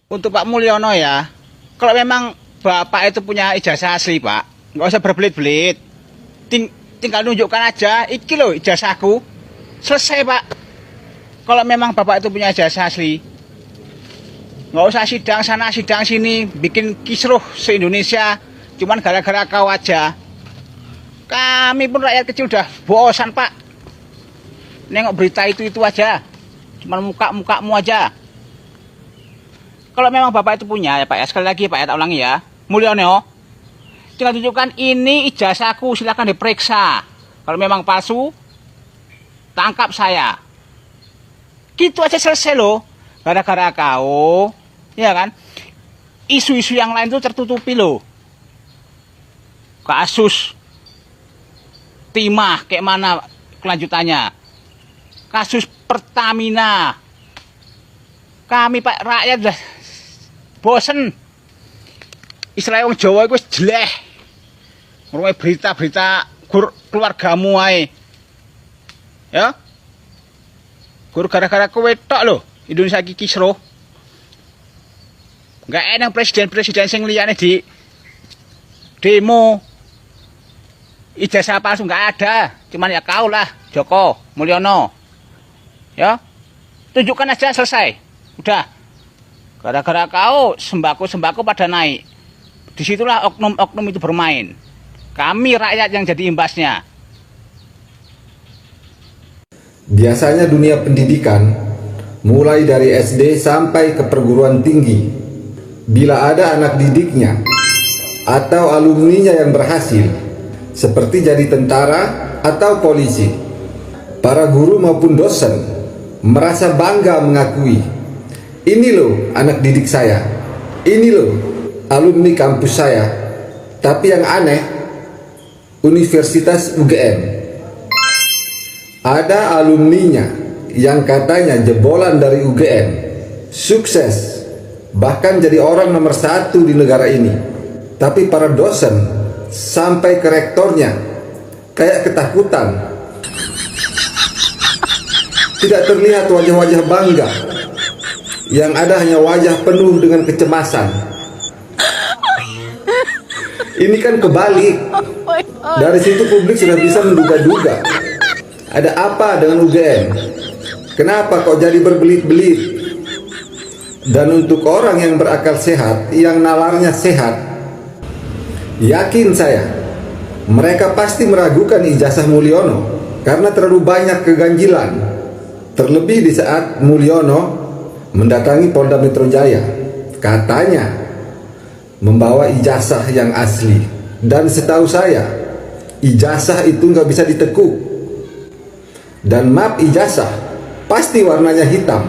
Untuk Pak Mulyono ya, kalau memang Bapak itu punya ijazah asli Pak, nggak usah berbelit-belit. Tinggal nunjukkan aja, iki loh ijazahku. Selesai Pak. Kalau memang Bapak itu punya ijazah asli, nggak usah sidang sana sidang sini, bikin kisruh se-Indonesia. Cuman gara-gara kau aja. Kami pun rakyat kecil udah bosan Pak. Nengok berita itu aja. Cuman muka-mukamu aja. Kalau memang Bapak itu punya ya Pak ya, sekali lagi Pak ya, tak ulangi ya. Mulyono, tinggal tunjukkan ini ijazahku, silakan diperiksa. Kalau memang palsu, tangkap saya. Gitu aja selesai loh. Gara-gara kau, ya kan? Isu-isu yang lain tuh tertutupi loh. Kasus timah kayak mana kelanjutannya? Kasus Pertamina. Kami Pak rakyat udah bosen. Istilah wong Jawa itu jeleh. Ngurungi berita-berita keluargamu ae. Ya? Gur gara-gara kowe tok lho, Indonesia iki kisruh. Enggak enak presiden-presiden sing liyane di demo. Ijazah palsu enggak ada, cuman ya kau lah, Joko Mulyono. Ya? Tunjukkan aja selesai. Udah. Gara-gara kau sembako-sembako pada naik. Disitulah oknum-oknum itu bermain. Kami rakyat yang jadi imbasnya. Biasanya dunia pendidikan, mulai dari SD sampai ke perguruan tinggi, bila ada anak didiknya atau alumninya yang berhasil, seperti jadi tentara atau polisi, para guru maupun dosen merasa bangga mengakui, ini loh anak didik saya, ini loh alumni kampus saya. Tapi yang aneh, Universitas UGM ada alumninya yang katanya jebolan dari UGM, sukses, bahkan jadi orang nomor 1 di negara ini. Tapi para dosen sampai ke rektornya kayak ketakutan. Tidak terlihat wajah-wajah bangga. Yang ada hanya wajah penuh dengan kecemasan. Ini kan kebalik. Dari situ publik sudah bisa menduga-duga. Ada apa dengan UGM? Kenapa kok jadi berbelit-belit? Dan untuk orang yang berakal sehat, yang nalarnya sehat, yakin saya, mereka pasti meragukan ijazah Mulyono karena terlalu banyak keganjilan. Terlebih di saat Mulyono mendatangi Polda Metro Jaya, katanya membawa ijazah yang asli. Dan setahu saya, ijazah itu nggak bisa ditekuk. Dan map ijazah pasti warnanya hitam.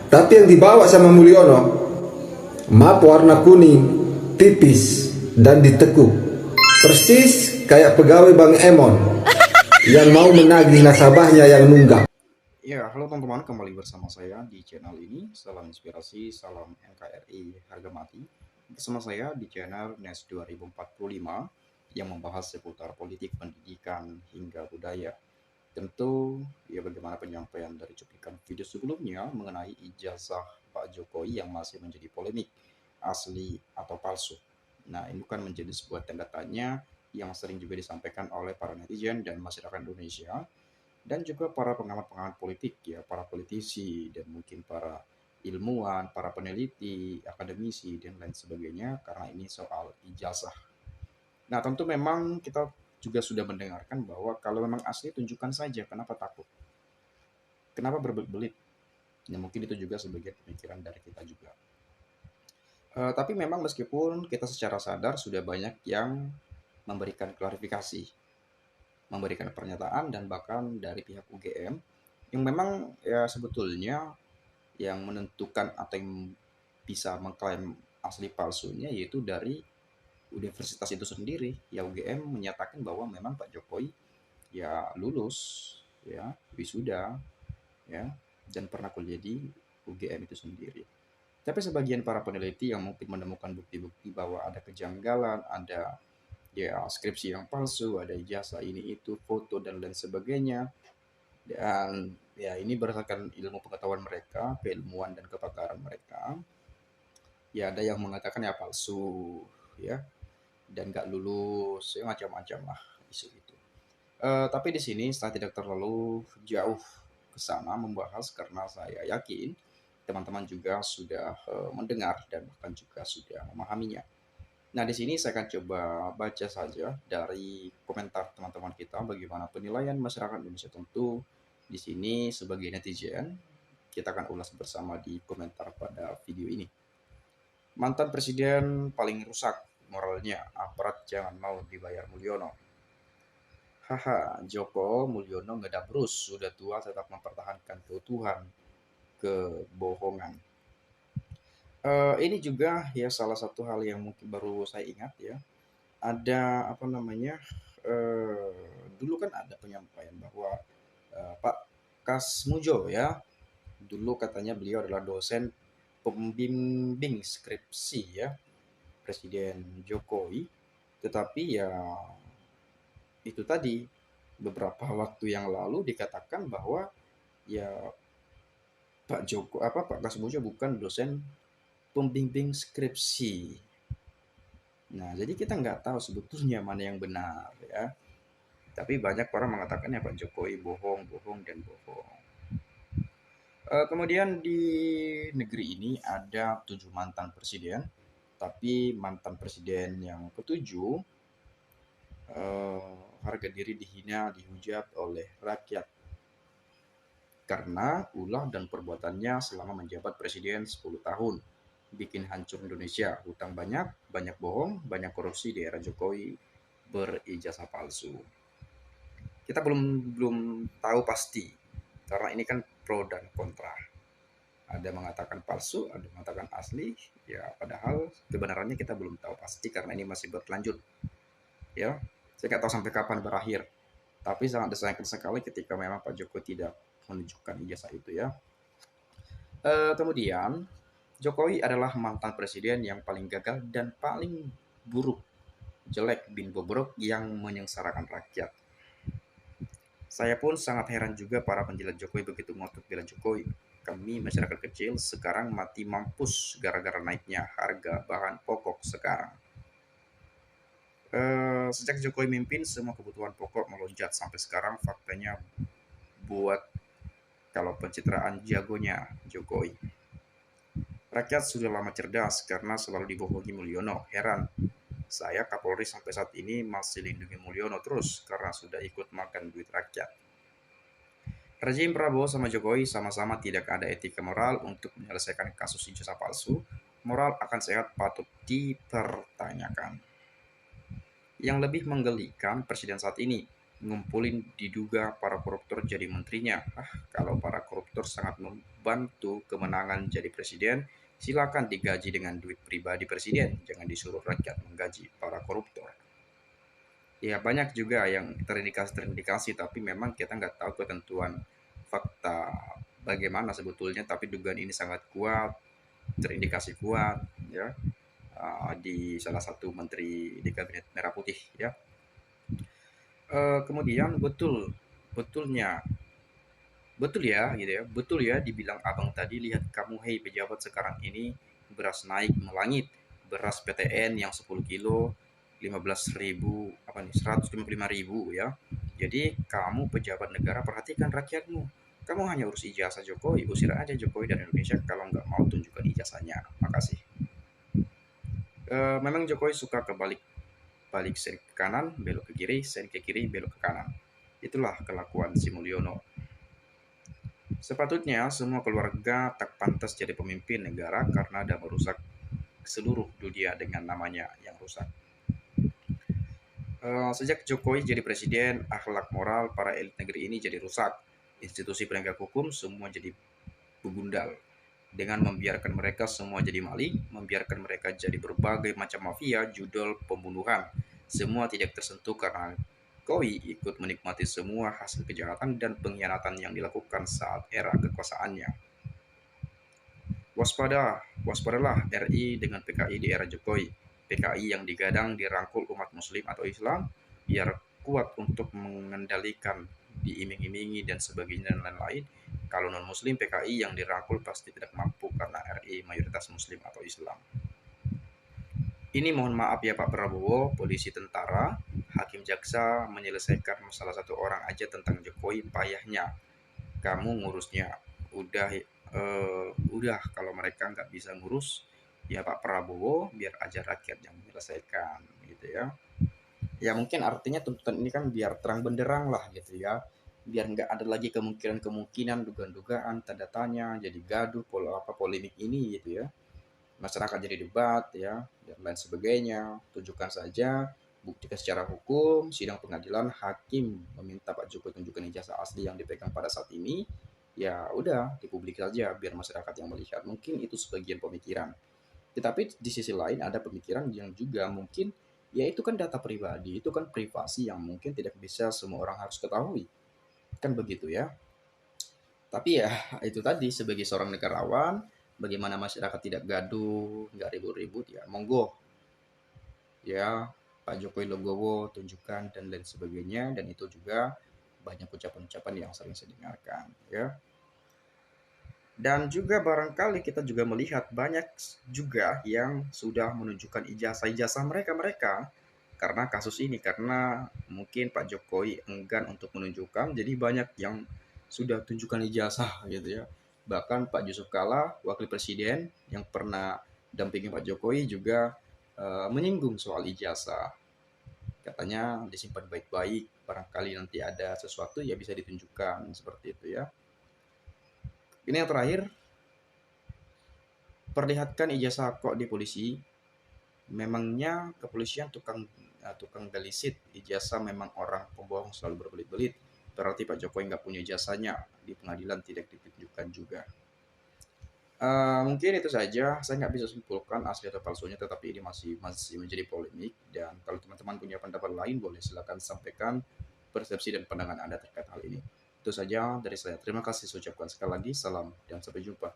Tapi yang dibawa sama Mulyono, map warna kuning, tipis, dan ditekuk. Persis kayak pegawai Bang Emon yang mau menagih nasabahnya yang nunggak. Ya, halo teman-teman, kembali bersama saya di channel ini. Salam inspirasi, salam NKRI harga mati. Bersama saya di channel NES 2045 yang membahas seputar politik, pendidikan, hingga budaya. Tentu, ya bagaimana penyampaian dari cuplikan video sebelumnya mengenai ijazah Pak Jokowi yang masih menjadi polemik, asli atau palsu. Nah, ini kan menjadi sebuah tanda tanya yang sering juga disampaikan oleh para netizen dan masyarakat Indonesia dan juga para pengamat-pengamat politik ya, para politisi dan mungkin para ilmuwan, para peneliti, akademisi dan lain sebagainya karena ini soal ijazah. Nah, tentu memang kita juga sudah mendengarkan bahwa kalau memang asli tunjukkan saja, kenapa takut? Kenapa berbelit-belit? Ya mungkin itu juga sebagai pemikiran dari kita juga. Tapi memang meskipun kita secara sadar sudah banyak yang memberikan klarifikasi, memberikan pernyataan dan bahkan dari pihak UGM yang memang ya sebetulnya yang menentukan atau yang bisa mengklaim asli palsunya yaitu dari universitas itu sendiri. Ya UGM menyatakan bahwa memang Pak Jokowi ya lulus, ya wisuda, ya dan pernah kuliah di UGM itu sendiri. Tapi sebagian para peneliti yang mungkin menemukan bukti-bukti bahwa ada kejanggalan, ada ya skripsi yang palsu, ada ijazah ini itu, foto dan lain sebagainya. Dan ya ini berdasarkan ilmu pengetahuan mereka, keilmuan dan kepakaran mereka. Ya ada yang mengatakan ya palsu, ya, dan nggak lulus, ya macam-macam lah isu itu. Tapi di sini saya tidak terlalu jauh ke sana membahas karena saya yakin teman-teman juga sudah mendengar dan bahkan juga sudah memahaminya. Nah, di sini saya akan coba baca saja dari komentar teman-teman kita bagaimana penilaian masyarakat Indonesia. Tentu di sini sebagai netizen kita akan ulas bersama di komentar pada video ini. Mantan presiden paling rusak moralnya, aparat jangan mau dibayar Mulyono. Haha, Joko Mulyono ngedabrus, sudah tua tetap mempertahankan keutuhan kebohongan. Ini juga ya salah satu hal yang mungkin baru saya ingat ya. Ada apa namanya? Dulu kan ada penyampaian bahwa Pak Kasmujo ya, dulu katanya beliau adalah dosen pembimbing skripsi ya Presiden Jokowi. Tetapi ya itu tadi beberapa waktu yang lalu dikatakan bahwa ya Pak Kasmujo bukan dosen pembimbing skripsi. Nah, jadi kita nggak tahu sebetulnya mana yang benar ya. Tapi banyak orang mengatakan ya Pak Jokowi bohong, bohong, dan bohong. Kemudian di negeri ini ada 7 mantan presiden, tapi mantan presiden yang ketujuh harga diri dihina, dihujat oleh rakyat karena ulah dan perbuatannya selama menjabat presiden 10 tahun. Bikin hancur Indonesia, hutang banyak, banyak bohong, banyak korupsi di era Jokowi, berijazah palsu. Kita belum tahu pasti karena ini kan pro dan kontra. Ada mengatakan palsu, ada mengatakan asli, ya padahal kebenarannya kita belum tahu pasti karena ini masih berlanjut. Ya, saya nggak tahu sampai kapan berakhir. Tapi sangat disayangkan sekali ketika memang Pak Jokowi tidak menunjukkan ijazah itu ya. Kemudian Jokowi adalah mantan presiden yang paling gagal dan paling buruk, jelek bin bobrok yang menyengsarakan rakyat. Saya pun sangat heran juga para penjilat Jokowi begitu ngotot bela Jokowi. Kami masyarakat kecil sekarang mati mampus gara-gara naiknya harga bahan pokok sekarang. Sejak Jokowi mimpin semua kebutuhan pokok melonjak sampai sekarang faktanya buat kalau pencitraan jagonya Jokowi. Rakyat sudah lama cerdas karena selalu dibohongi Mulyono. Heran, saya Kapolri sampai saat ini masih lindungi Mulyono terus karena sudah ikut makan duit rakyat. Rezim Prabowo sama Jokowi sama-sama tidak ada etika moral untuk menyelesaikan kasus ijazah palsu. Moral akan sehat patut dipertanyakan. Yang lebih menggelikan presiden saat ini ngumpulin diduga para koruptor jadi menterinya. Kalau para koruptor sangat membantu kemenangan jadi presiden, silakan digaji dengan duit pribadi presiden, jangan disuruh rakyat menggaji para koruptor. Ya banyak juga yang terindikasi tapi memang kita nggak tahu ketentuan fakta bagaimana sebetulnya, tapi dugaan ini sangat kuat, terindikasi kuat ya di salah satu menteri di kabinet merah putih ya. Kemudian betulnya betul ya gitu ya, betul ya dibilang abang tadi, lihat kamu hei pejabat sekarang ini, beras naik melangit, beras PTN yang 10 kilo 15.000 apa nih 155.000 ya. Jadi kamu pejabat negara perhatikan rakyatmu, kamu hanya urus ijazah Jokowi, usir aja Jokowi dari Indonesia kalau nggak mau tunjukkan ijazahnya. Makasih. Memang Jokowi suka kebalik balik sen ke kanan, belok ke kiri, sen ke kiri, belok ke kanan. Itulah kelakuan si Mulyono. Sepatutnya semua keluarga tak pantas jadi pemimpin negara karena ada merusak seluruh dunia dengan namanya yang rusak. Sejak Jokowi jadi presiden, akhlak moral para elit negeri ini jadi rusak. Institusi penegak hukum semua jadi begundal. Dengan membiarkan mereka semua jadi maling, membiarkan mereka jadi berbagai macam mafia, judul, pembunuhan. Semua tidak tersentuh karena Jokowi ikut menikmati semua hasil kejahatan dan pengkhianatan yang dilakukan saat era kekuasaannya. Waspadalah RI dengan PKI di era Jokowi. PKI yang digadang dirangkul umat muslim atau Islam biar kuat untuk mengendalikan, diiming-imingi dan sebagainya dan lain-lain. Kalau non muslim PKI yang dirangkul pasti tidak mampu karena RI mayoritas muslim atau Islam. Ini mohon maaf ya Pak Prabowo, polisi, tentara, hakim, jaksa menyelesaikan masalah satu orang aja tentang Jokowi payahnya. Kamu ngurusnya udah kalau mereka nggak bisa ngurus ya Pak Prabowo biar aja rakyat yang menyelesaikan gitu ya. Ya mungkin artinya tuntutan ini kan biar terang benderang lah gitu ya, biar nggak ada lagi kemungkinan dugaan-dugaan tanda tanya jadi gaduh polemik ini gitu ya, masyarakat jadi debat ya dan lain sebagainya. Tunjukkan saja, buktikan secara hukum, sidang pengadilan, hakim meminta Pak Jokowi tunjukkan ijazah asli yang dipegang pada saat ini, ya udah dipublik saja biar masyarakat yang melihat. Mungkin itu sebagian pemikiran. Tetapi di sisi lain ada pemikiran yang juga mungkin ya itu kan data pribadi, itu kan privasi yang mungkin tidak bisa semua orang harus ketahui. Kan begitu ya. Tapi ya itu tadi sebagai seorang negarawan, bagaimana masyarakat tidak gaduh, nggak ribut-ribut ya monggo ya Pak Jokowi Logowo tunjukkan dan lain sebagainya, dan itu juga banyak ucapan-ucapan yang sering saya dengarkan ya. Dan juga barangkali kita juga melihat banyak juga yang sudah menunjukkan ijazah-ijazah mereka karena kasus ini, karena mungkin Pak Jokowi enggan untuk menunjukkan, jadi banyak yang sudah tunjukkan ijazah gitu ya. Bahkan Pak Yusuf Kala, wakil presiden yang pernah dampingi Pak Jokowi juga menyinggung soal ijazah. Katanya disimpan baik-baik, barangkali nanti ada sesuatu ya bisa ditunjukkan seperti itu ya. Ini yang terakhir, perlihatkan ijazah kok di polisi. Memangnya kepolisian tukang galisit, ijazah memang orang pembohong selalu berbelit-belit. Berarti Pak Jokowi nggak punya ijazahnya, di pengadilan tidak ditunjukkan juga. Mungkin itu saja, saya nggak bisa simpulkan asli atau palsunya, tetapi ini masih menjadi polemik. Dan kalau teman-teman punya pendapat lain, boleh silakan sampaikan persepsi dan pandangan Anda terkait hal ini. Itu saja dari saya. Terima kasih saya ucapkan sekali lagi. Salam dan sampai jumpa.